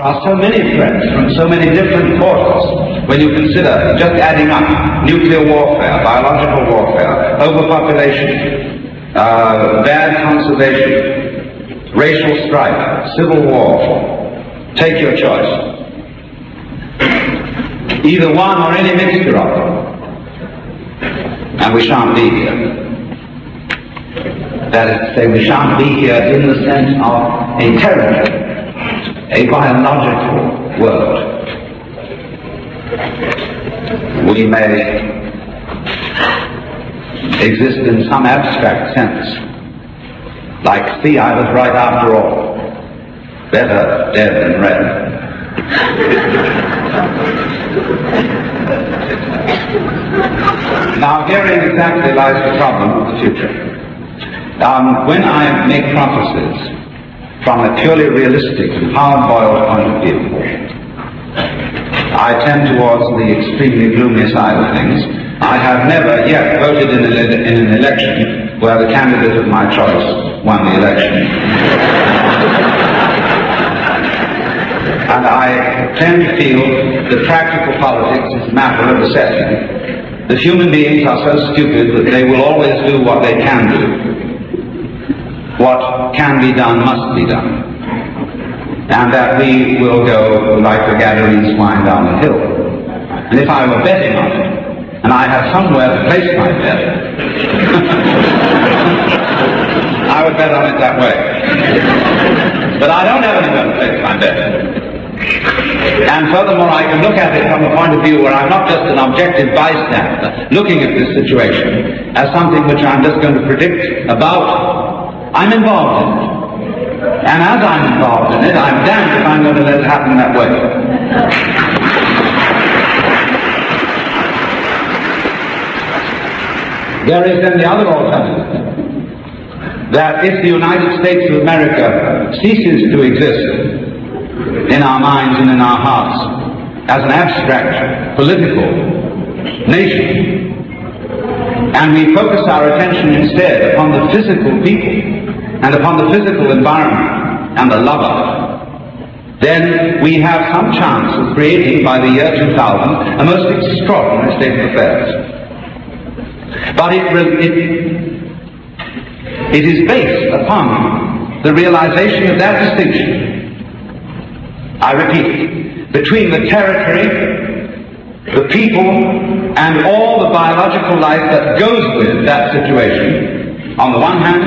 There are so many threats from so many different causes when you consider, just adding up, nuclear warfare, biological warfare, overpopulation, bad conservation, racial strife, civil war. Take your choice. Either one or any mixture of them. And we shan't be here. That is to say, we shan't be here in the sense of a territory, a biological world. We may exist in some abstract sense, like, see, I was right after all. Better dead than red. Now, herein exactly lies the problem of the future. When I make prophecies from a purely realistic and hard-boiled point of view, I tend towards the extremely gloomy side of things. I have never yet voted in an election where the candidate of my choice won the election. And I tend to feel that practical politics is a matter of assessment. That human beings are so stupid that they will always do what they can do. What can be done must be done. And that we will go like the Gadarene swine down the hill. And if I were betting on it, and I had somewhere to place my bet, I would bet on it that way. But I don't have anywhere to place my bet. And furthermore, I can look at it from a point of view where I'm not just an objective bystander looking at this situation as something which I'm just going to predict about. I'm involved in it. And as I'm involved in it, I'm damned if I'm going to let it happen that way. There is then the other alternative, that if the United States of America ceases to exist in our minds and in our hearts as an abstract political nation, and we focus our attention instead upon the physical people and upon the physical environment and the love of it, then we have some chance of creating by the year 2000 a most extraordinary state of affairs. But it is based upon the realization of that distinction, I repeat, between the territory, the people, and all the biological life that goes with that situation, on the one hand,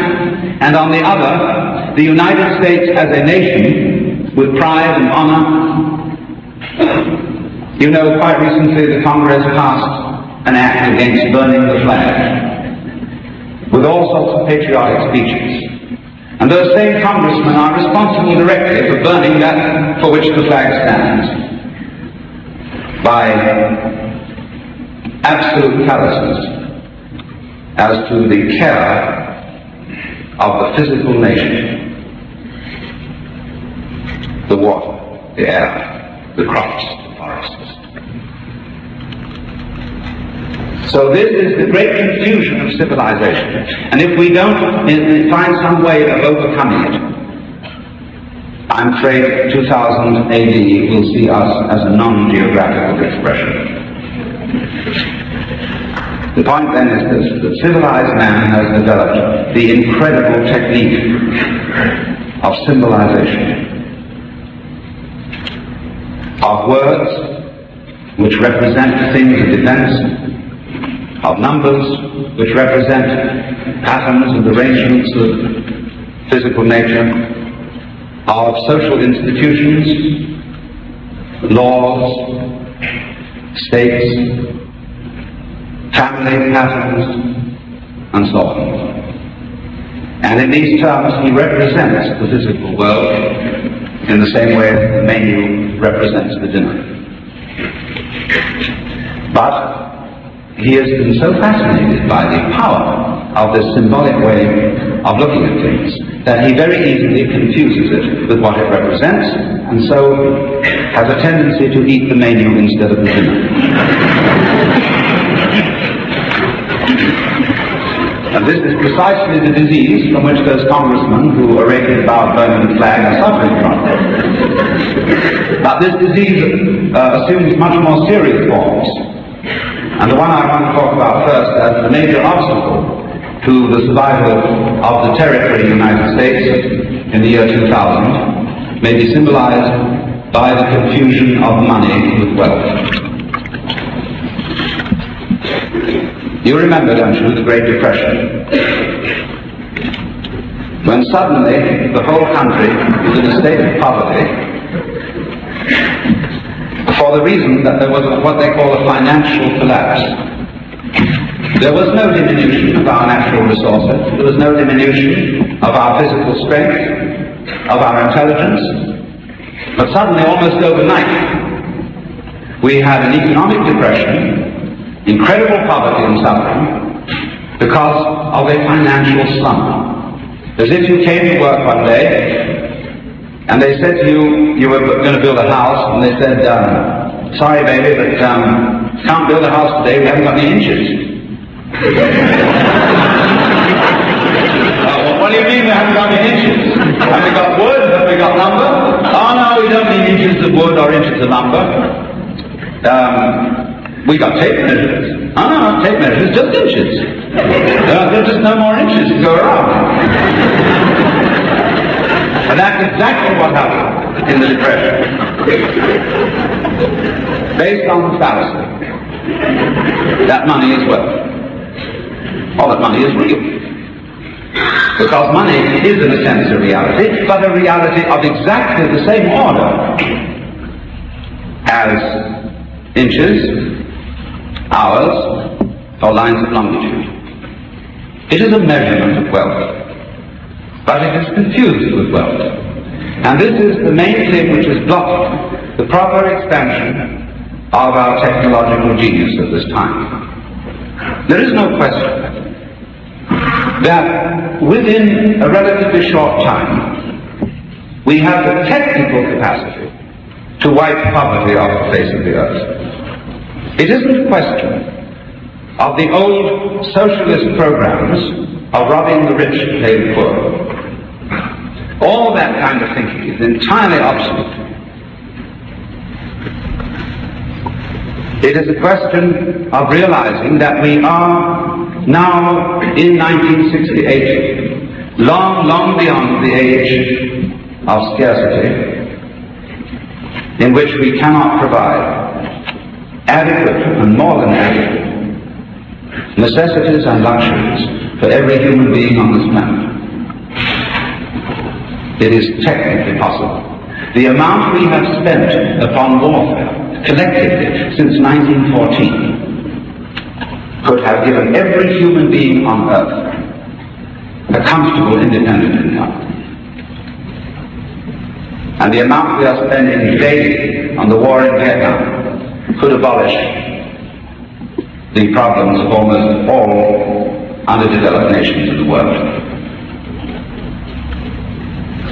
and on the other, the United States as a nation with pride and honor. You know, quite recently the Congress passed an act against burning the flag, with all sorts of patriotic speeches. And those same congressmen are responsible directly for burning that for which the flag stands, by absolute callousness as to the care of the physical nation, the water, the air, the crops, the forests. So this is the great confusion of civilization. And if we don't find some way of overcoming it, I'm afraid 2000 AD will see us as a non-geographical expression. The point then is this, that civilized man has developed the incredible technique of symbolization, of words which represent things of events, of numbers which represent patterns and arrangements of physical nature, of social institutions, laws, states, family patterns, and so on. And in these terms, he represents the physical world in the same way as the menu represents the dinner. But he has been so fascinated by the power of this symbolic way of looking at things that he very easily confuses it with what it represents, and so has a tendency to eat the menu instead of the dinner. And this is precisely the disease from which those congressmen who are rated about burning the flag are suffering from. But this disease assumes much more serious forms. And the one I want to talk about first as the major obstacle to the survival of the territory in the United States in the year 2000 may be symbolized by the confusion of money with wealth. You remember, don't you, the Great Depression, when suddenly the whole country was in a state of poverty for the reason that there was what they call a financial collapse. There was no diminution of our natural resources, there was no diminution of our physical strength, of our intelligence, but suddenly, almost overnight, we had an economic depression, incredible poverty and suffering, because of a financial slump. As if you came to work one day, and they said to you, you were going to build a house, and they said, sorry baby, but can't build a house today, we haven't got any inches. What do you mean we haven't got any inches? Have we got wood? Have we got lumber? Oh no, we don't need inches of wood or inches of lumber. We got tape measures. Oh no, not tape measures, just inches. There's just no more inches to go around. And that's exactly what happened in the Depression. Based on the fallacy that money is wealth, or that money is real. Because money is in a sense a reality, but a reality of exactly the same order as inches, hours, or lines of longitude. It is a measurement of wealth, but it is confused with wealth. And this is the main thing which is blocking the proper expansion of our technological genius at this time. There is no question that within a relatively short time, we have the technical capacity to wipe poverty off the face of the earth. It isn't a question of the old socialist programs of robbing the rich to pay the poor. All that kind of thinking is entirely obsolete. It is a question of realizing that we are now in 1968, long beyond the age of scarcity, in which we cannot provide adequate and more than adequate necessities and luxuries for every human being on this planet. It is technically possible. The amount we have spent upon warfare collectively since 1914 could have given every human being on earth a comfortable independent income. And the amount we are spending daily on the war in Vietnam could abolish the problems of almost all underdeveloped nations in the world.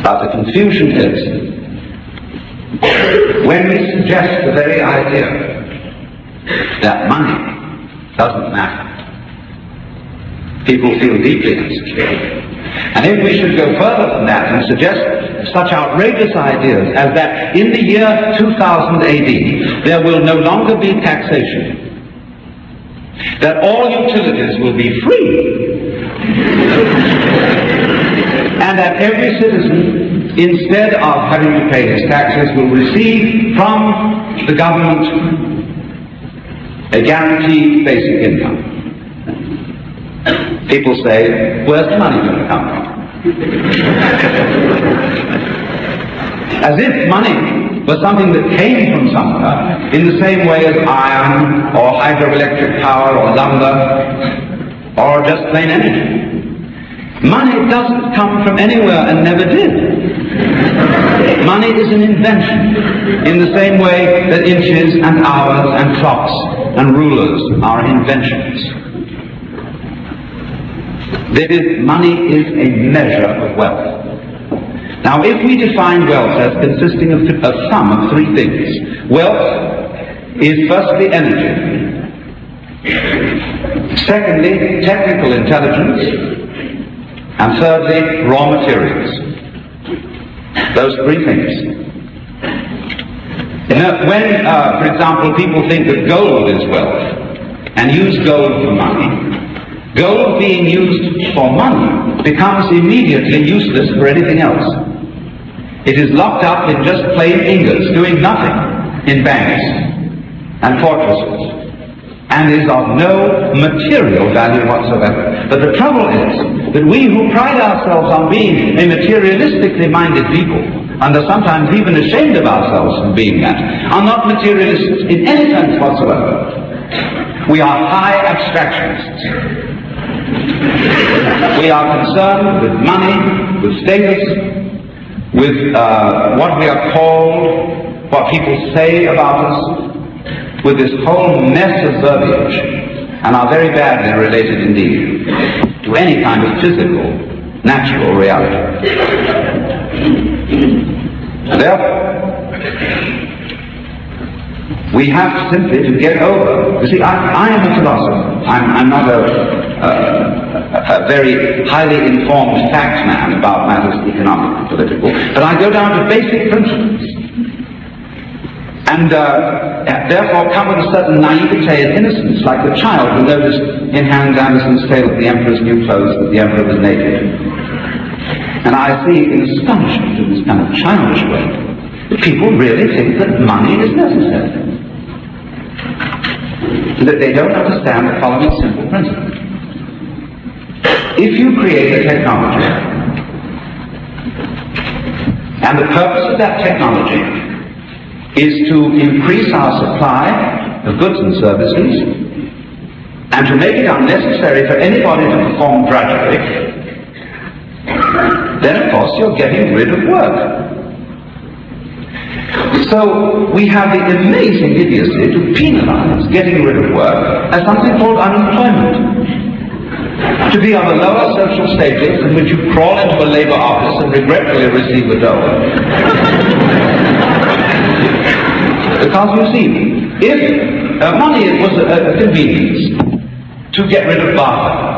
But the confusion is, when we suggest the very idea that money doesn't matter, people feel deeply insecure. And if we should go further than that and suggest such outrageous ideas as that in the year 2000 AD there will no longer be taxation, that all utilities will be free, and that every citizen, instead of having to pay his taxes, will receive from the government a guaranteed basic income. People say, where's the money going to come from? As if money was something that came from somewhere, in the same way as iron, or hydroelectric power, or lumber, or just plain energy. Money doesn't come from anywhere and never did. Money is an invention, in the same way that inches and hours and clocks and rulers are inventions. Money is a measure of wealth. Now, if we define wealth as consisting of a sum of three things, wealth is firstly energy, secondly technical intelligence, and thirdly raw materials. Those three things. When, for example, people think that gold is wealth and use gold for money, gold being used for money becomes immediately useless for anything else. It is locked up in just plain ingots, doing nothing in banks and fortresses, and is of no material value whatsoever. But the trouble is that we who pride ourselves on being a materialistically minded people, and are sometimes even ashamed of ourselves for being that, are not materialists in any sense whatsoever. We are high abstractionists. We are concerned with money, with status, with what we are called, what people say about us, with this whole mess of verbiage, and are very badly related indeed to any kind of physical, natural reality. Therefore, we have simply to get over. You see, I am a philosopher. I'm not a very highly informed fact man about matters economic and political, but I go down to basic principles. And therefore come with a certain naivete and innocence, like the child who noticed in Hans Andersen's tale of the Emperor's New Clothes that the Emperor was naked. And I see in astonishment in this kind of childish way that people really think that money is necessary. That they don't understand the following simple principle. If you create a technology, and the purpose of that technology is to increase our supply of goods and services, and to make it unnecessary for anybody to perform drudgery, then of course you're getting rid of work. So we have the amazing idiocy to penalize getting rid of work as something called unemployment. To be of a lower social status in which you crawl into a labor office and regretfully receive a dole. Because you see, if money was a convenience to get rid of barter,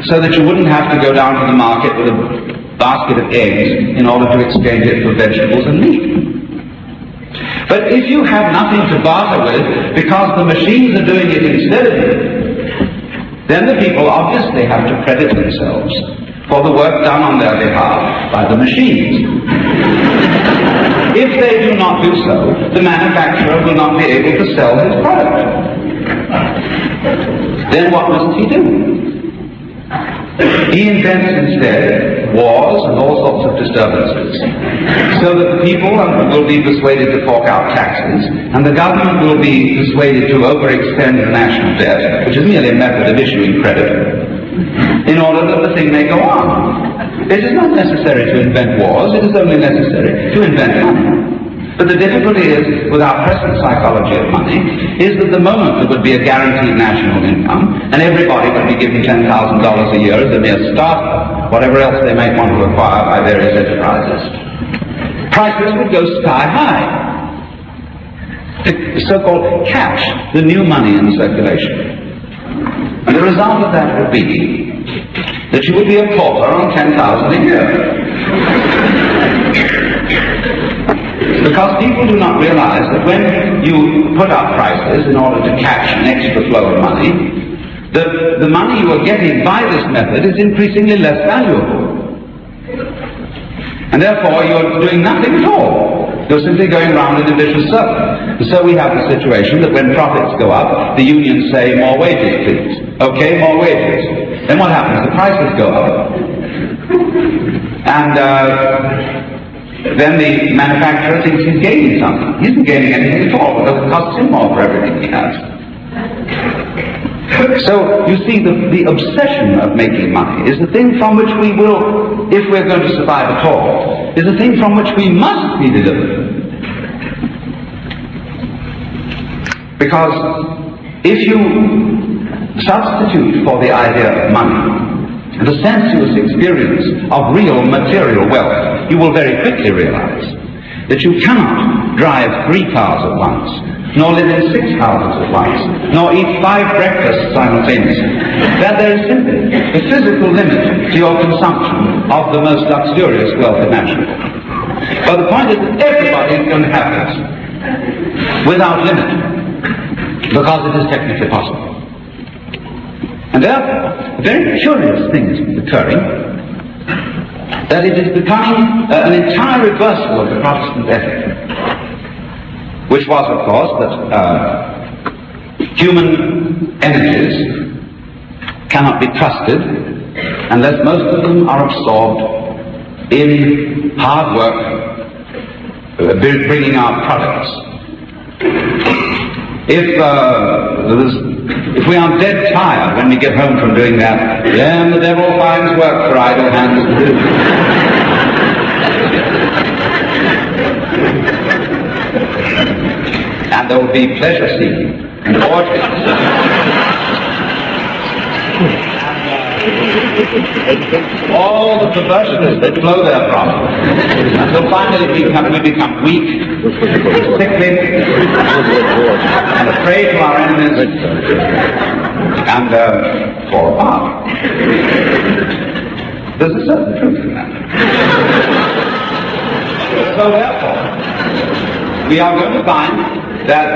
so that you wouldn't have to go down to the market with a basket of eggs in order to exchange it for vegetables and meat. But if you have nothing to barter with because the machines are doing it instead of you, then the people obviously have to credit themselves for the work done on their behalf by the machines. If they do not do so, the manufacturer will not be able to sell his product. Then what must he do? He invents instead wars and all sorts of disturbances, so that the people will be persuaded to fork out taxes, and the government will be persuaded to overextend the national debt, which is merely a method of issuing credit, in order that the thing may go on. It is not necessary to invent wars, it is only necessary to invent money. But the difficulty is, with our present psychology of money, is that the moment there would be a guaranteed national income, and everybody would be given $10,000 a year as a mere starter, whatever else they might want to acquire by various enterprises, prices would go sky high. The so-called cash, the new money in circulation. And the result of that would be that you would be a pauper on $10,000 a year. Because people do not realize that when you put up prices in order to catch an extra flow of money, the money you are getting by this method is increasingly less valuable. And therefore you're doing nothing at all. You're simply going around in a vicious circle. And so we have the situation that when profits go up, the unions say, more wages, please. Okay, more wages. Then what happens? The prices go up. And then the manufacturer thinks he's gaining something. He isn't gaining anything at all, because it costs him more for everything he has. So, you see, the obsession of making money is the thing from which we will, if we're going to survive at all, is the thing from which we must be delivered. Because if you substitute for the idea of money the sensuous experience of real material wealth, you will very quickly realize that you cannot drive 3 cars at once, nor live in 6 houses at once, nor eat 5 breakfasts simultaneously. That there is simply a physical limit to your consumption of the most luxurious wealth imaginable. But the point is that everybody is going to have this. without limit, because it is technically possible. And therefore, a very curious thing is occurring, that it is becoming an entire reversal of the Protestant ethic, which was, of course, that human energies cannot be trusted unless most of them are absorbed in hard work, bringing out products. If we are dead tired when we get home from doing that, then the devil finds work for idle hands to do. And there will be pleasure seeking and orgies. All the perversions that flow therefrom, until finally we become weak, sickly, and a prey to our enemies, and fall apart. There's a certain truth in that. So therefore, we are going to find that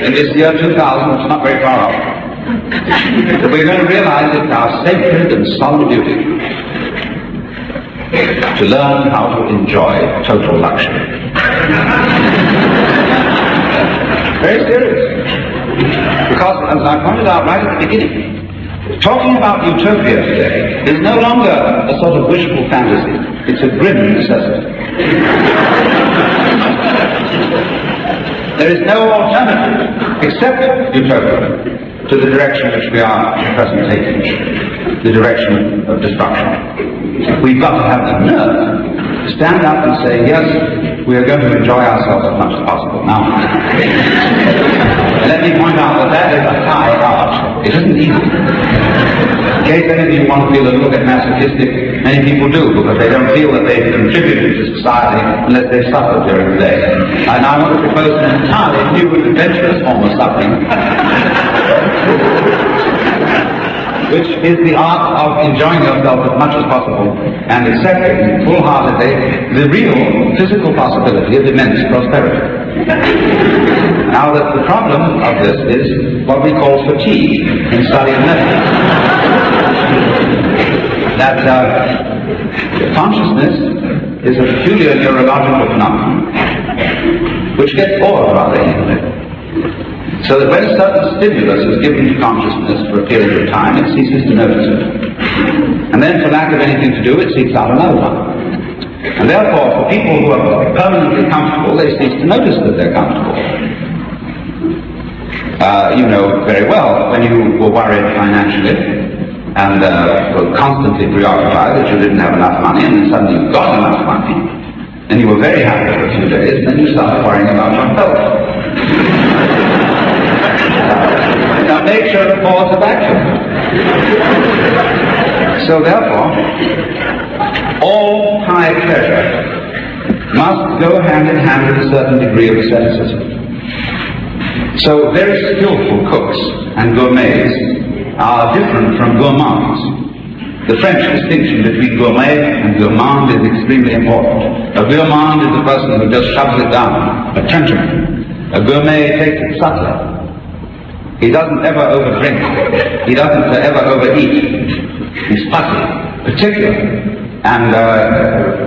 in this year 2000, it's not very far off, that we're going to realize it's our sacred and solemn duty to learn how to enjoy total luxury. Very serious. Because, as I pointed out right at the beginning, talking about utopia today is no longer a sort of wishful fantasy. It's a grim necessity. There is no alternative except utopia to the direction which we are at present taking, the direction of destruction. We've got to have the nerve to stand up and say, yes, we are going to enjoy ourselves as much as possible. Now, let me point out that is a high art. It isn't easy. In case any of you want to feel a little bit masochistic, many people do, because they don't feel that they've contributed to society unless they've suffered during the day. And I want to propose an entirely new and adventurous form of suffering, which is the art of enjoying yourself as much as possible and accepting full-heartedly the real physical possibility of immense prosperity. Now, the problem of this is what we call fatigue in studying methods. That consciousness is a peculiar neurological phenomenon which gets bored rather easily. So that when a certain stimulus is given to consciousness for a period of time, it ceases to notice it. And then, for lack of anything to do, it seeks out another one. And therefore, for people who are permanently comfortable, they cease to notice that they're comfortable. You know very well, when you were worried financially and were constantly preoccupied that you didn't have enough money, and then suddenly you got enough money, and you were very happy for a few days, and then you started worrying about your health. Now, nature affords a vacuum. So therefore, all high pleasure must go hand in hand with a certain degree of asceticism. So very skillful cooks and gourmets are different from gourmands. The French distinction between gourmet and gourmand is extremely important. A gourmand is a person who just shoves it down, attention. A gourmet takes it subtly. He doesn't ever overdrink. He doesn't ever overeat. He's fussy, particular, and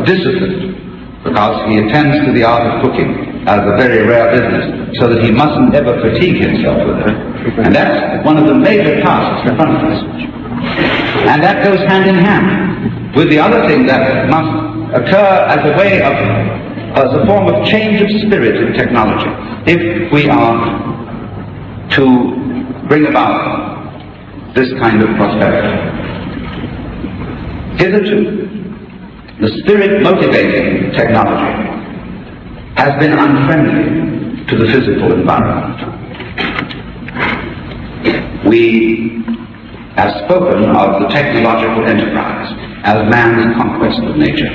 disciplined, because he attends to the art of cooking as a very rare business, so that he mustn't ever fatigue himself with it. And that's one of the major tasks in front of us. And that goes hand in hand with the other thing that must occur as a way of, as a form of change of spirit in technology, if we are to bring about this kind of prosperity. Hitherto, the spirit-motivating technology has been unfriendly to the physical environment. We have spoken of the technological enterprise as man's conquest of nature,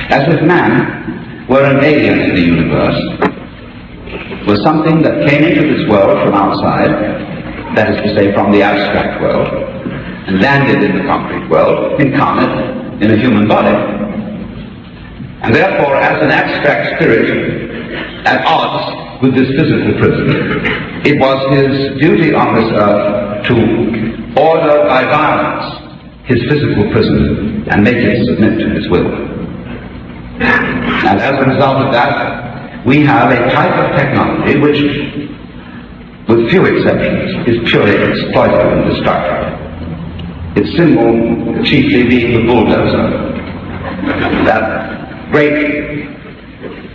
as if man were an alien in the universe, was something that came into this world from outside, that is to say from the abstract world, and landed in the concrete world, incarnate in a human body. And therefore, as an abstract spirit, at odds with this physical prison. It was his duty on this earth to order by violence his physical prison and make it submit to his will. And as a result of that, we have a type of technology which, with few exceptions, is purely exploitative and destructive. Its symbol chiefly being the bulldozer, that great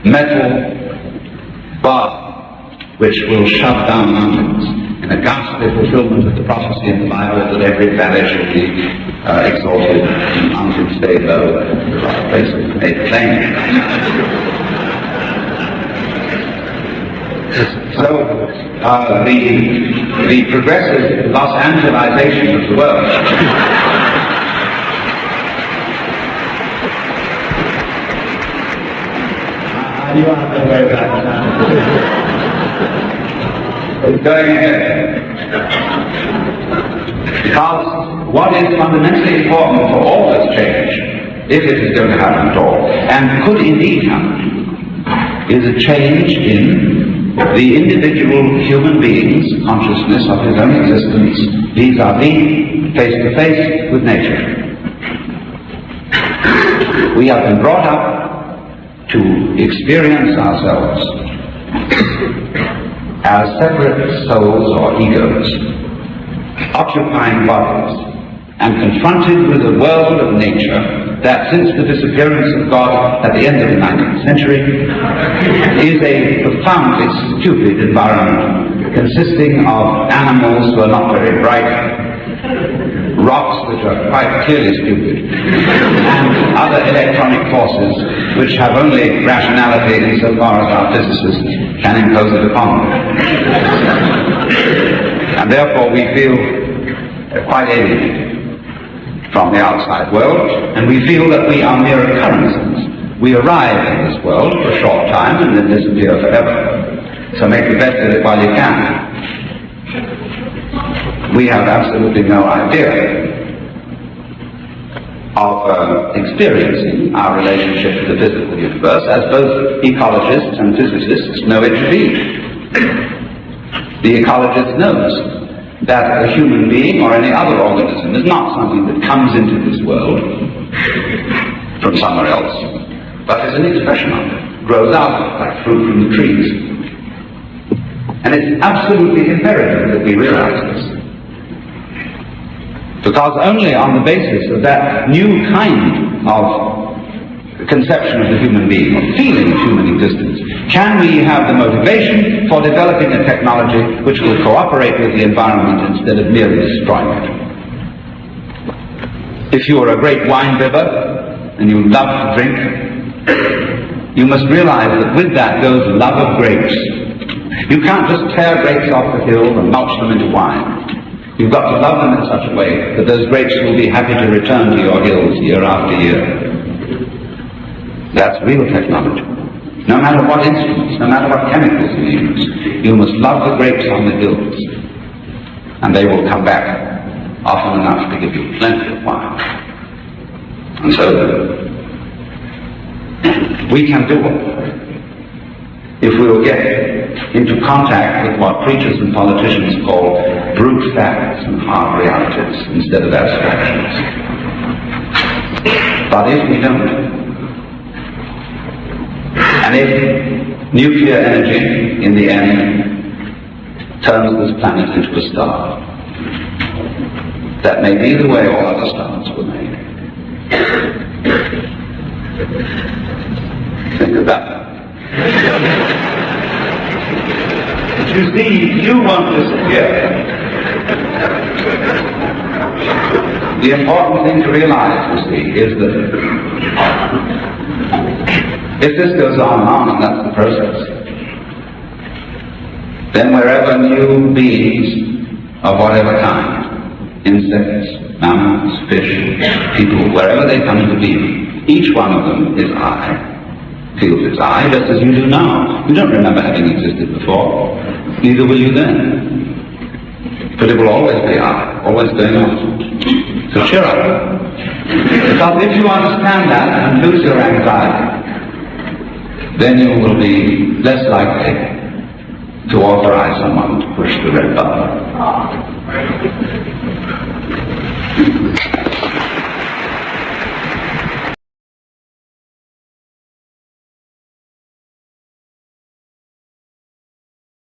metal bar which will shove down mountains in a ghastly fulfillment of the prophecy in the Bible that every valley shall be exalted and mountains stay low, places made plain. So the progressive Los Angelization of the world you are the way back now. It's going ahead. Because what is fundamentally important for all this change, if it is going to happen at all, and could indeed happen, is a change in the individual human being's consciousness of his own existence vis-a-vis, face-to-face with nature. We have been brought up to experience ourselves as separate souls or egos, occupying bodies, and confronted with a world of nature that, since the disappearance of God at the end of the 19th century, is a profoundly stupid environment consisting of animals who are not very bright, rocks which are quite clearly stupid, and other electronic forces which have only rationality insofar as our physicists can impose it upon them. And therefore we feel quite alienated from the outside world, and we feel that we are mere occurrences. We arrive in this world for a short time and then disappear forever. So make the best of it while you can. We have absolutely no idea of experiencing our relationship to the physical universe, as both ecologists and physicists know it to be. The ecologist knows that a human being or any other organism is not something that comes into this world from somewhere else, but is an expression of it, grows out of it, like fruit from the trees. And it's absolutely imperative that we realize this. Because only on the basis of that new kind of conception of the human being, or feeling of human existence, can we have the motivation for developing a technology which will cooperate with the environment instead of merely destroying it. If you are a great wine bibber and you love to drink, you must realize that with that goes love of grapes. You can't just tear grapes off the hill and mulch them into wine. You've got to love them in such a way that those grapes will be happy to return to your hills year after year. That's real technology. No matter what instruments, no matter what chemicals you use, you must love the grapes on the hills, and they will come back often enough to give you plenty of wine. And so we can do it if we will get into contact with what preachers and politicians call brute facts and hard realities instead of abstractions. But if we don't, and if nuclear energy in the end turns this planet into a star, that may be the way all other stars were made. Think of that. But you see, you won't disappear. The important thing to realize, you see, is that if this goes on, and that's the process, then wherever new beings of whatever kind, insects, mammals, fish, people, wherever they come into being, each one of them is I, feels its I, just as you do now. You don't remember having existed before, neither will you then. But it will always be I, always going on. So cheer up. Because if you understand that and lose your anxiety, then you will be less likely to authorize someone to push the red button.